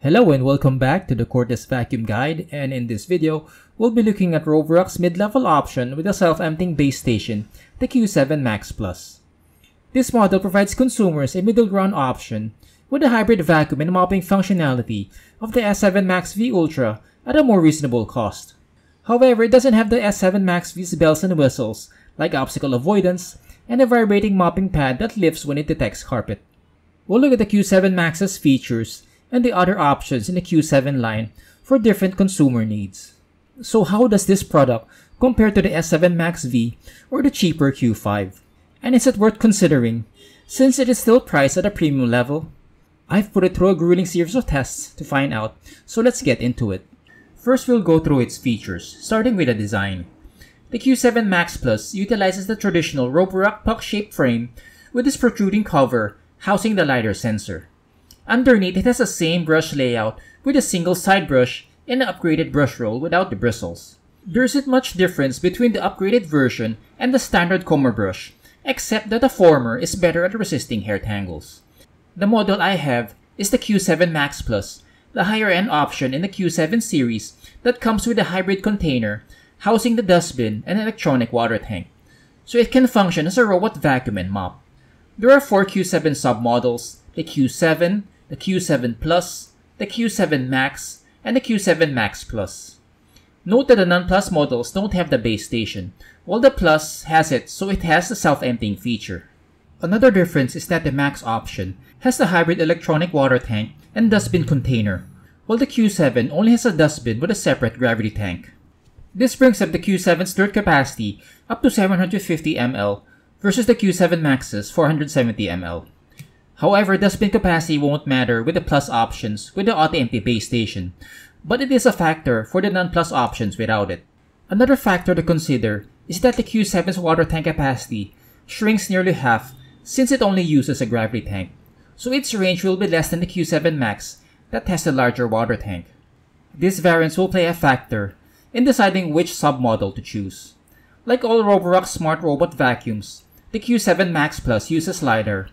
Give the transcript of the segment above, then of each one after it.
Hello and welcome back to the cordless vacuum guide, and in this video, we'll be looking at Roborock's mid-level option with a self-emptying base station, the Q7 Max Plus. This model provides consumers a middle ground option with a hybrid vacuum and mopping functionality of the S7 Max V Ultra at a more reasonable cost. However, it doesn't have the S7 Max V's bells and whistles like obstacle avoidance and a vibrating mopping pad that lifts when it detects carpet. We'll look at the Q7 Max's features and the other options in the Q7 line for different consumer needs. So how does this product compare to the S7 Max V or the cheaper Q5? And is it worth considering since it is still priced at a premium level? I've put it through a grueling series of tests to find out, so let's get into it. First, we'll go through its features, starting with the design. The Q7 Max Plus utilizes the traditional Roborock puck-shaped frame with its protruding cover housing the lidar sensor. Underneath, it has the same brush layout with a single side brush and an upgraded brush roll without the bristles. There isn't much difference between the upgraded version and the standard comber brush, except that the former is better at resisting hair tangles. The model I have is the Q7 Max Plus, the higher-end option in the Q7 series that comes with a hybrid container housing the dustbin and electronic water tank, so it can function as a robot vacuum and mop. There are 4 Q7 submodels: the Q7, the Q7 Plus, the Q7 Max, and the Q7 Max Plus. Note that the non-Plus models don't have the base station, while the Plus has it, so it has the self-emptying feature. Another difference is that the Max option has the hybrid electronic water tank and dustbin container, while the Q7 only has a dustbin with a separate gravity tank. This brings up the Q7's dirt capacity up to 750 ml versus the Q7 Max's 470 ml. However, dustbin capacity won't matter with the Plus options with the auto-empty base station, but it is a factor for the non-Plus options without it. Another factor to consider is that the Q7's water tank capacity shrinks nearly half since it only uses a gravity tank, so its range will be less than the Q7 Max that has a larger water tank. This variance will play a factor in deciding which submodel to choose. Like all Roborock smart robot vacuums, the Q7 Max Plus uses lidar,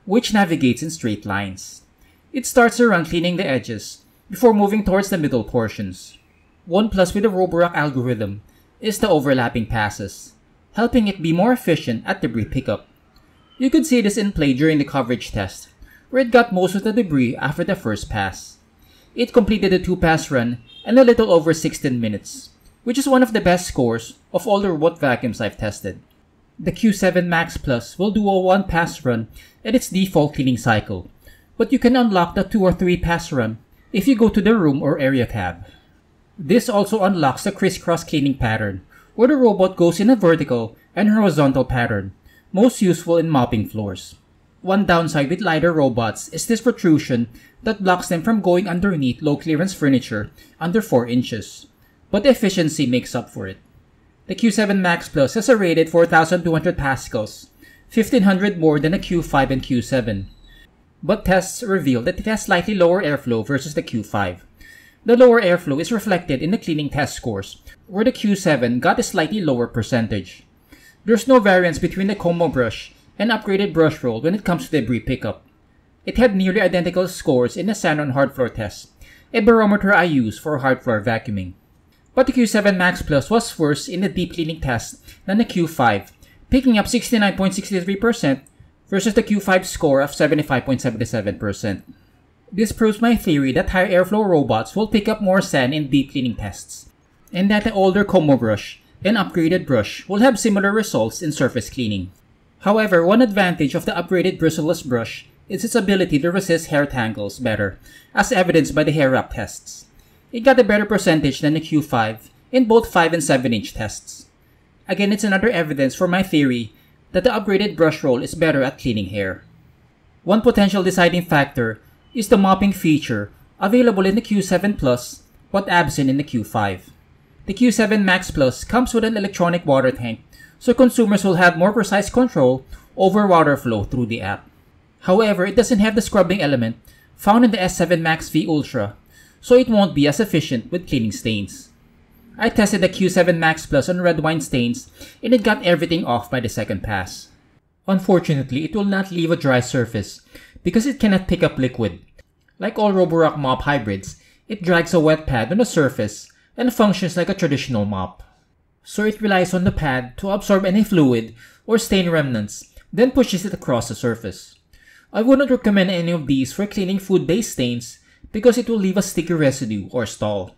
which navigates in straight lines. It starts the run cleaning the edges before moving towards the middle portions. One plus with the Roborock algorithm is the overlapping passes, helping it be more efficient at debris pickup. You could see this in play during the coverage test, where it got most of the debris after the first pass. It completed a 2-pass run in a little over 16 minutes, which is one of the best scores of all the robot vacuums I've tested. The Q7 Max Plus will do a 1-pass run at its default cleaning cycle, but you can unlock the 2 or 3-pass run if you go to the Room or Area tab. This also unlocks the crisscross cleaning pattern, where the robot goes in a vertical and horizontal pattern, most useful in mopping floors. One downside with lidar robots is this protrusion that blocks them from going underneath low-clearance furniture under 4 inches, but the efficiency makes up for it. The Q7 Max Plus has a rated 4,200 pascals, 1,500 more than the Q5 and Q7. But tests reveal that it has slightly lower airflow versus the Q5. The lower airflow is reflected in the cleaning test scores, where the Q7 got a slightly lower percentage. There's no variance between the combo brush and upgraded brush roll when it comes to debris pickup. It had nearly identical scores in the Sanon hard floor test, a barometer I use for hard floor vacuuming. But the Q7 Max Plus was worse in the deep cleaning test than the Q5, picking up 69.63% versus the Q5 score of 75.77%. This proves my theory that higher airflow robots will pick up more sand in deep cleaning tests, and that the older combo brush and upgraded brush will have similar results in surface cleaning. However, one advantage of the upgraded bristleless brush is its ability to resist hair tangles better, as evidenced by the hair wrap tests. It got a better percentage than the Q5 in both 5 and 7-inch tests. Again, it's another evidence for my theory that the upgraded brush roll is better at cleaning hair. One potential deciding factor is the mopping feature available in the Q7 Plus but absent in the Q5. The Q7 Max Plus comes with an electronic water tank, so consumers will have more precise control over water flow through the app. However, it doesn't have the scrubbing element found in the S7 Max V Ultra, so it won't be as efficient with cleaning stains. I tested the Q7 Max Plus on red wine stains and it got everything off by the second pass. Unfortunately, it will not leave a dry surface because it cannot pick up liquid. Like all Roborock mop hybrids, it drags a wet pad on the surface and functions like a traditional mop. So it relies on the pad to absorb any fluid or stain remnants, then pushes it across the surface. I wouldn't recommend any of these for cleaning food-based stains because it will leave a sticky residue or stall.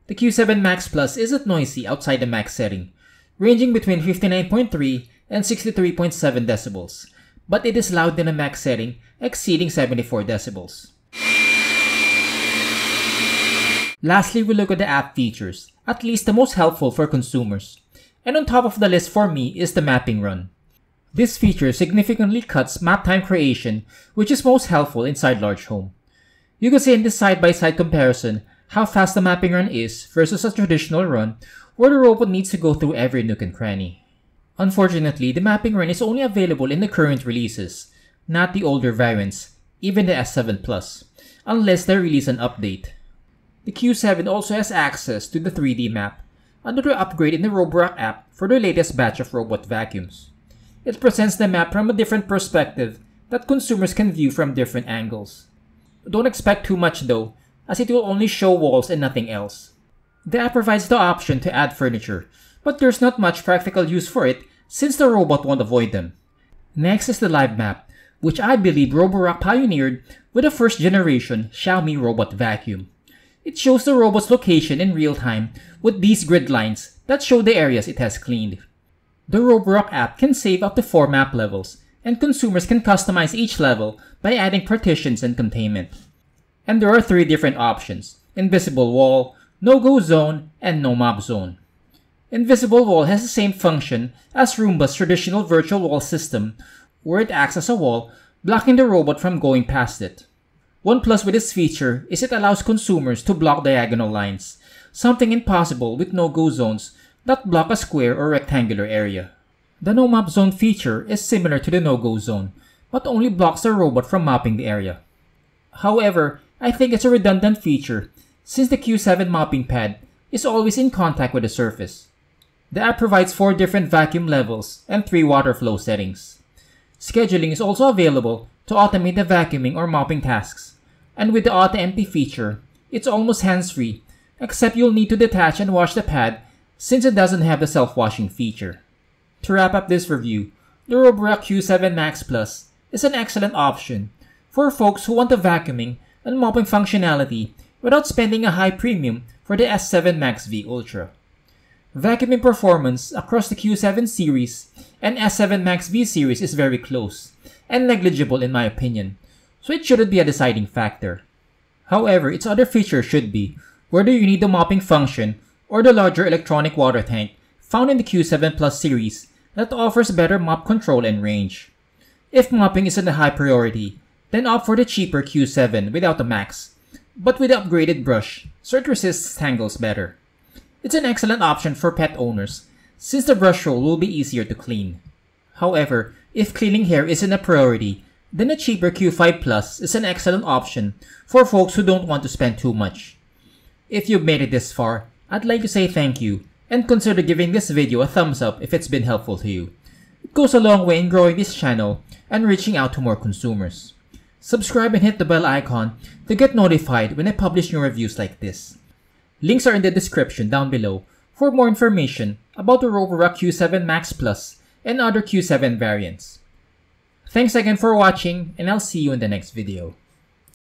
The Q7 Max Plus isn't noisy outside the max setting, ranging between 59.3 and 63.7 decibels, but it is loud in the max setting, exceeding 74 decibels. Lastly, we look at the app features, at least the most helpful for consumers. And on top of the list for me is the mapping run. This feature significantly cuts map time creation, which is most helpful inside large home. You can see in this side-by-side comparison how fast the mapping run is versus a traditional run where the robot needs to go through every nook and cranny. Unfortunately, the mapping run is only available in the current releases, not the older variants, even the S7 Plus, unless they release an update. The Q7 also has access to the 3D map, another upgrade in the Roborock app for the latest batch of robot vacuums. It presents the map from a different perspective that consumers can view from different angles. Don't expect too much though, as it will only show walls and nothing else. The app provides the option to add furniture, but there's not much practical use for it since the robot won't avoid them. Next is the live map, which I believe Roborock pioneered with the first generation Xiaomi robot vacuum. It shows the robot's location in real time with these grid lines that show the areas it has cleaned. The Roborock app can save up to 4 map levels, and consumers can customize each level by adding partitions and containment. And there are 3 different options: Invisible Wall, No-Go Zone, and No Mop Zone. Invisible Wall has the same function as Roomba's traditional virtual wall system, where it acts as a wall, blocking the robot from going past it. One plus with this feature is it allows consumers to block diagonal lines, something impossible with no-go zones that block a square or rectangular area. The No Mop Zone feature is similar to the no-go zone, but only blocks the robot from mopping the area. However, I think it's a redundant feature since the Q7 mopping pad is always in contact with the surface. The app provides 4 different vacuum levels and 3 water flow settings. Scheduling is also available to automate the vacuuming or mopping tasks, and with the Auto Empty feature, it's almost hands-free, except you'll need to detach and wash the pad since it doesn't have the self-washing feature. To wrap up this review, the Roborock Q7 Max Plus is an excellent option for folks who want the vacuuming and mopping functionality without spending a high premium for the S7 Max V Ultra. Vacuuming performance across the Q7 series and S7 Max V series is very close and negligible in my opinion, so it shouldn't be a deciding factor. However, its other features should be, whether you need the mopping function or the larger electronic water tank found in the Q7 Plus series that offers better mop control and range. If mopping isn't a high priority, then opt for the cheaper Q7 without the Max, but with the upgraded brush so it resists tangles better. It's an excellent option for pet owners since the brush roll will be easier to clean. However, if cleaning hair isn't a priority, then the cheaper Q5 Plus is an excellent option for folks who don't want to spend too much. If you've made it this far, I'd like to say thank you and consider giving this video a thumbs up if it's been helpful to you. It goes a long way in growing this channel and reaching out to more consumers. Subscribe and hit the bell icon to get notified when I publish new reviews like this. Links are in the description down below for more information about the Roborock Q7 Max Plus and other Q7 variants. Thanks again for watching, and I'll see you in the next video.